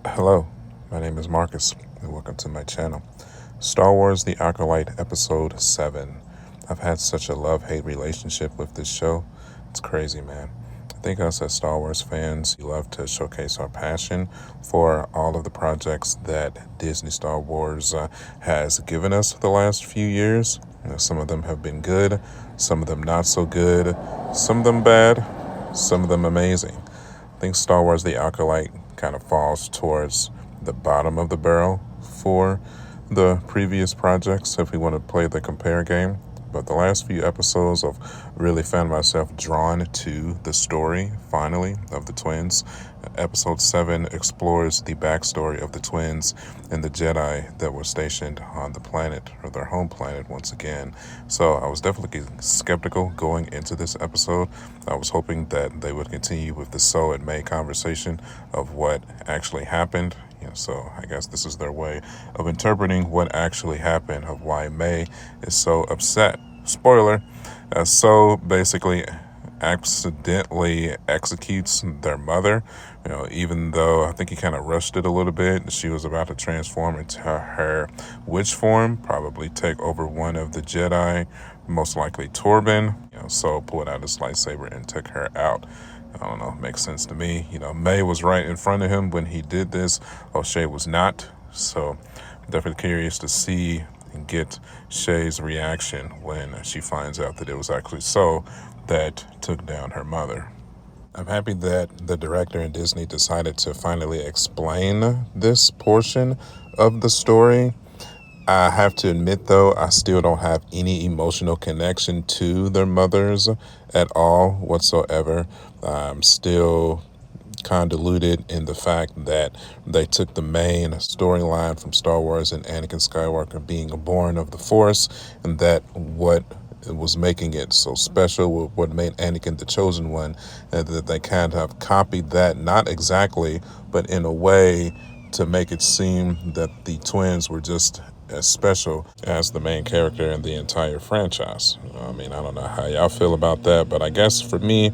Hello, my name is Marcus, and welcome to my channel. Star Wars The Acolyte, Episode 7. I've had such a love-hate relationship with this show. It's crazy, man. I think us as Star Wars fans, we love to showcase our passion for all of the projects that Disney Star Wars has given us the last few years. Some of them have been good, some of them not so good, some of them bad, some of them amazing. I think Star Wars The Acolyte kind of falls towards the bottom of the barrel for the previous projects if we want to play the compare game. But the last few episodes, I've really found myself drawn to the story, finally, of the twins. Episode 7 explores the backstory of the twins and the Jedi that were stationed on the planet, or their home planet, once again. So I was definitely skeptical going into this episode. I was hoping that they would continue with the So and May conversation of what actually happened. So I guess this is their way of interpreting what actually happened, of why May is so upset. Spoiler, So basically accidentally executes their mother. Even though I think he kind of rushed it a little bit, she was about to transform into her witch form, probably take over one of the Jedi, most likely Torbin. So pulled out his lightsaber and took her out. I don't know, makes sense to me. May was right in front of him when he did this. O'Shea was not. So definitely curious to see and get Shay's reaction when she finds out that it was actually So that took down her mother. I'm happy that the director and Disney decided to finally explain this portion of the story. I have to admit, though, I still don't have any emotional connection to their mothers at all whatsoever. I'm still convoluted in the fact that they took the main storyline from Star Wars and Anakin Skywalker being born of the Force, and that what was making it so special, what made Anakin the chosen one, and that they kind of copied that, not exactly, but in a way to make it seem that the twins were just as special as the main character in the entire franchise. I mean, I don't know how y'all feel about that, but I guess for me,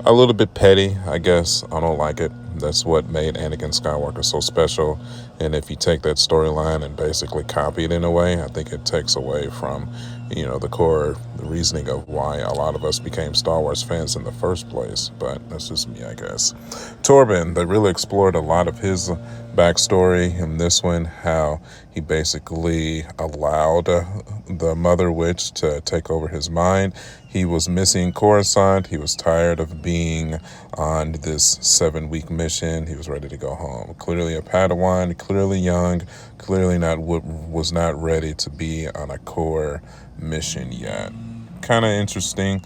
a little bit petty. I guess I don't like it. That's what made Anakin Skywalker so special. And if you take that storyline and basically copy it in a way, I think it takes away from, the core reasoning of why a lot of us became Star Wars fans in the first place. But that's just me, I guess. Torbin, they really explored a lot of his backstory in this one, how he basically allowed the Mother Witch to take over his mind. He was missing Coruscant. He was tired of being on this 7-week mission. He was ready to go home. Clearly a Padawan, clearly young, clearly was not ready to be on a core mission yet. Kind of interesting.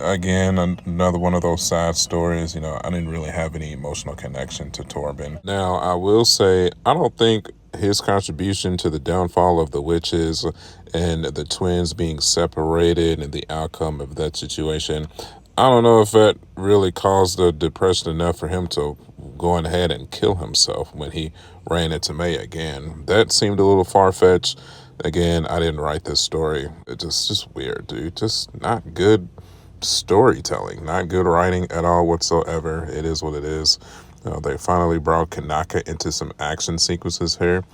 Again, another one of those side stories. I didn't really have any emotional connection to Torbin. Now, I will say, I don't think his contribution to the downfall of the witches and the twins being separated and the outcome of that situation, I don't know if that really caused the depression enough for him to go ahead and kill himself when he ran into May again. That seemed a little far-fetched. Again, I didn't write this story. It's just weird, dude. Just not good storytelling, not good writing at all whatsoever. It is what it is. They finally brought Kanaka into some action sequences here.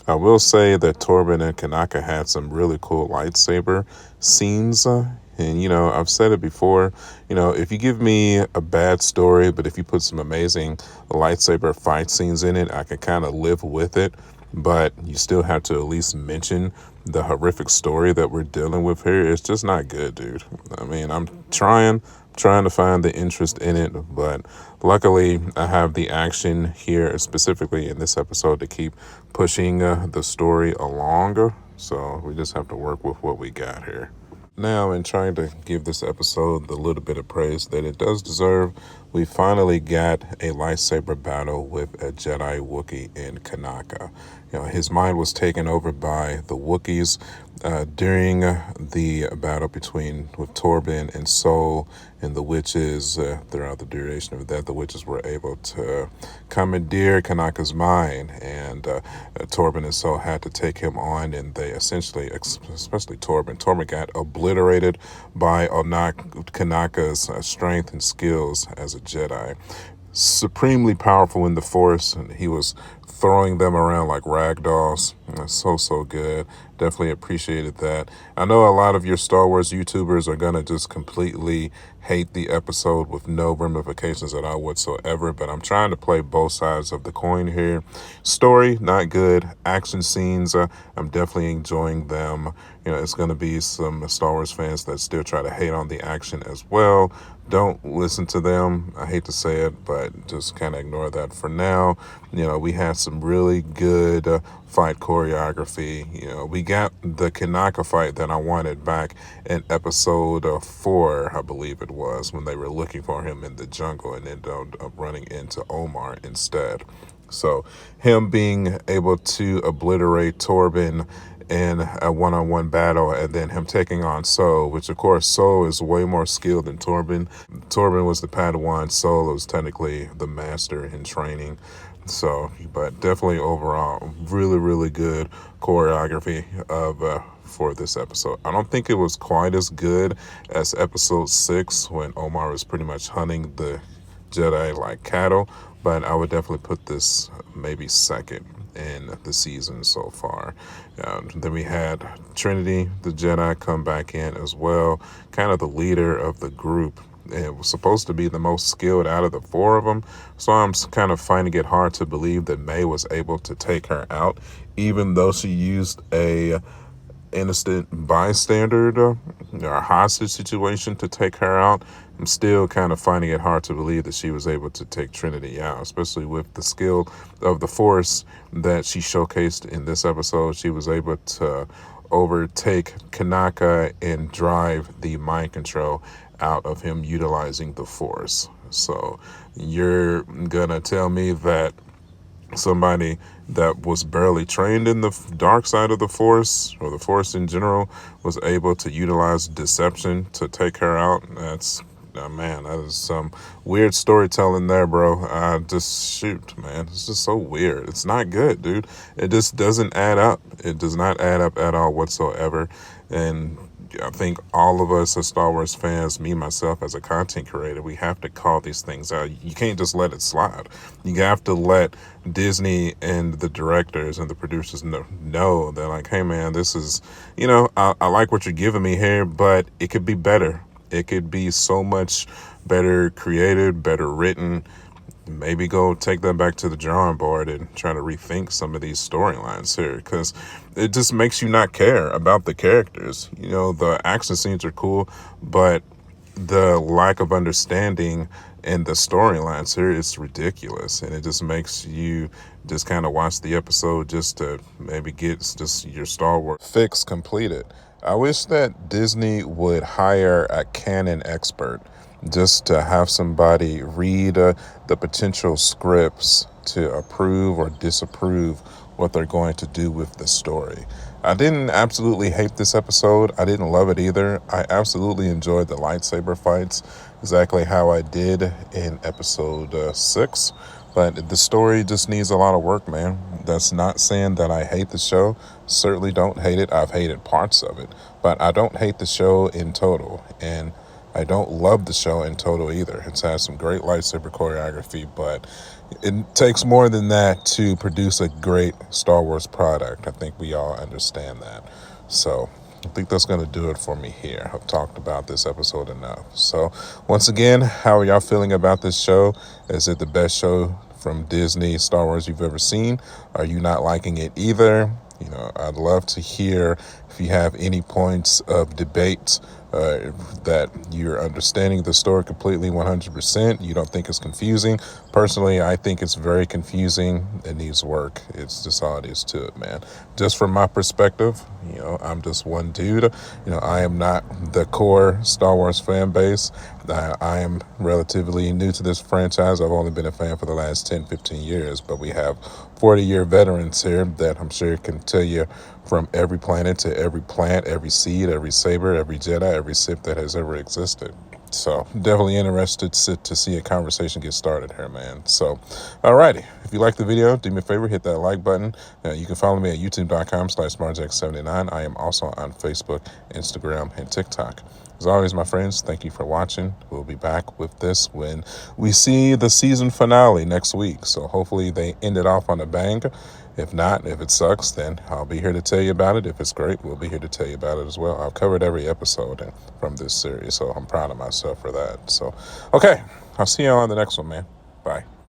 I will say that Torbin and Kanaka had some really cool lightsaber scenes. And, I've said it before, if you give me a bad story, but if you put some amazing lightsaber fight scenes in it, I can kind of live with it. But you still have to at least mention the horrific story that we're dealing with here. It's just not good, dude. I mean, I'm trying to find the interest in it, but luckily I have the action here, specifically in this episode, to keep pushing the story along. So we just have to work with what we got here. Now, in trying to give this episode the little bit of praise that it does deserve, we finally got a lightsaber battle with a Jedi Wookiee in Kanaka. His mind was taken over by the Wookiees during the battle with Torbin and Sol and the witches. Throughout the duration of that, the witches were able to commandeer Kanaka's mind, and Torbin and Sol had to take him on, and they essentially, especially Torbin got obliterated by Kanaka's strength and skills as a Jedi. supremely powerful in the Force, and he was throwing them around like rag dolls. So good. Definitely appreciated that. I know a lot of your Star Wars YouTubers are gonna just completely hate the episode with no ramifications at all whatsoever, but I'm trying to play both sides of the coin here. Story, not good. Action scenes, I'm definitely enjoying them. It's going to be some Star Wars fans that still try to hate on the action as well. Don't listen to them. I hate to say it, but just kind of ignore that for now. We had some really good fight choreography. We got the Kanaka fight that I wanted back in episode 4, I believe it was, when they were looking for him in the jungle and ended up running into Omar instead. So him being able to obliterate Torbin in a one-on-one battle, and then him taking on So, which of course So is way more skilled than Torbin. Torbin was the Padawan, So was technically the master in training. So, but definitely overall, really good choreography of for this episode. I don't think it was quite as good as episode 6 when Omar was pretty much hunting the Jedi like cattle, but I would definitely put this maybe second in the season so far. Then we had Trinity, the Jedi, come back in as well, kind of the leader of the group. It was supposed to be the most skilled out of the 4 of them, so I'm kind of finding it hard to believe that May was able to take her out, even though she used a innocent bystander or a hostage situation to take her out. I'm still kind of finding it hard to believe that she was able to take Trinity out, especially with the skill of the Force that she showcased in this episode. She was able to overtake Kanaka and drive the mind control out of him utilizing the Force. So you're gonna tell me that somebody that was barely trained in the dark side of the Force, or the Force in general, was able to utilize deception to take her out? That's man, that is some weird storytelling there, bro. Shoot, man, it's just so weird. It's not good, dude. It just doesn't add up. It does not add up at all whatsoever. And I think all of us as Star Wars fans, me myself as a content creator, we have to call these things out. You can't just let it slide. You have to let Disney and the directors and the producers know they're like, hey man, this is, I like what you're giving me here, but it could be better. It could be so much better created, better written. Maybe go take that back to the drawing board and try to rethink some of these storylines here, because it just makes you not care about the characters. The action scenes are cool, but the lack of understanding in the storylines here is ridiculous, and it just makes you just kind of watch the episode just to maybe get just your Star Wars fix completed. I wish that Disney would hire a canon expert just to have somebody read the potential scripts to approve or disapprove what they're going to do with the story. I didn't absolutely hate this episode. I didn't love it either. I absolutely enjoyed the lightsaber fights, exactly how I did in episode 6. But the story just needs a lot of work, man. That's not saying that I hate the show. Certainly don't hate it. I've hated parts of it. But I don't hate the show in total. And I don't love the show in total either. It's had some great lightsaber choreography, but it takes more than that to produce a great Star Wars product. I think we all understand that. So I think that's going to do it for me here. I've talked about this episode enough. So once again, how are y'all feeling about this show? Is it the best show from Disney Star Wars you've ever seen? Are you not liking it either? I'd love to hear if you have any points of debate that you're understanding the story completely 100%. You don't think it's confusing. Personally, I think it's very confusing. It needs work. It's just all it is to it, man. Just from my perspective, I'm just one dude. I am not the core Star Wars fan base. I am relatively new to this franchise. I've only been a fan for the last 10, 15 years, but we have 40-year veterans here that I'm sure can tell you from every planet to every plant, every seed, every saber, every Jedi, every Sith that has ever existed. So definitely interested to see a conversation get started here, man. So, alrighty. if you like the video, do me a favor, hit that like button. You can follow me at youtube.com/SmartJack79. I am also on Facebook, Instagram, and TikTok. As always, my friends, thank you for watching. We'll be back with this when we see the season finale next week. So hopefully they end it off on a bang. If not, if it sucks, then I'll be here to tell you about it. If it's great, we'll be here to tell you about it as well. I've covered every episode from this series, so I'm proud of myself for that. So, okay, I'll see you on the next one, man. Bye.